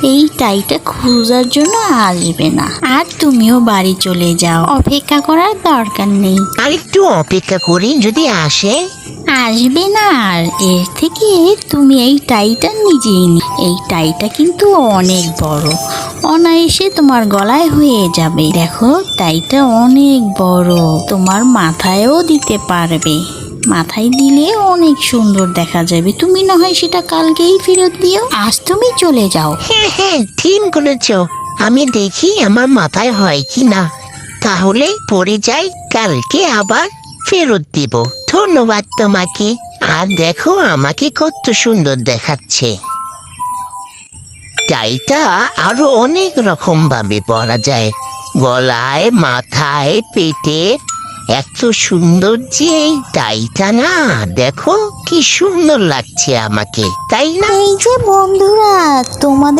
এই টাইটা খোঁজার জন্য আসবে না। আর তুমিও বাড়ি চলে যাও, অপেক্ষা করার দরকার নেই। আর একটু অপেক্ষা করি, যদি আসে। আসবে না। আর এর থেকে তুমি এই টাইটা নিজেই এই টাইটা কিন্তু অনেক বড়, অনায়াসে তোমার গলায় হয়ে যাবে। দেখো টাইটা অনেক বড়, তোমার মাথায়ও দিতে পারবে। মাথায় দিলে অনেক সুন্দর দেখা যাবে। তুমি না হয় সেটা কালকেই ফেরত দিও, আজ তুমি চলে যাও। হ্যাঁ হ্যাঁ, ঠিক বলেছ। আমি দেখি আমার মাথায় হয় কি না, তাহলে পরে যাই, কালকে আবার ফেরত দিব। ধন্যবাদ তোমাকে। আর দেখো আমাকে কত সুন্দর দেখাচ্ছে। টাইটা আরো অনেক রকম ভাবে পরা যায়, গলায়, মাথায়, পেটে। এত সুন্দর যে এই টাইটা, না দেখো কি সুন্দর লাগছে আমাকে, তাই না? এই যে বন্ধুরা, তোমাদের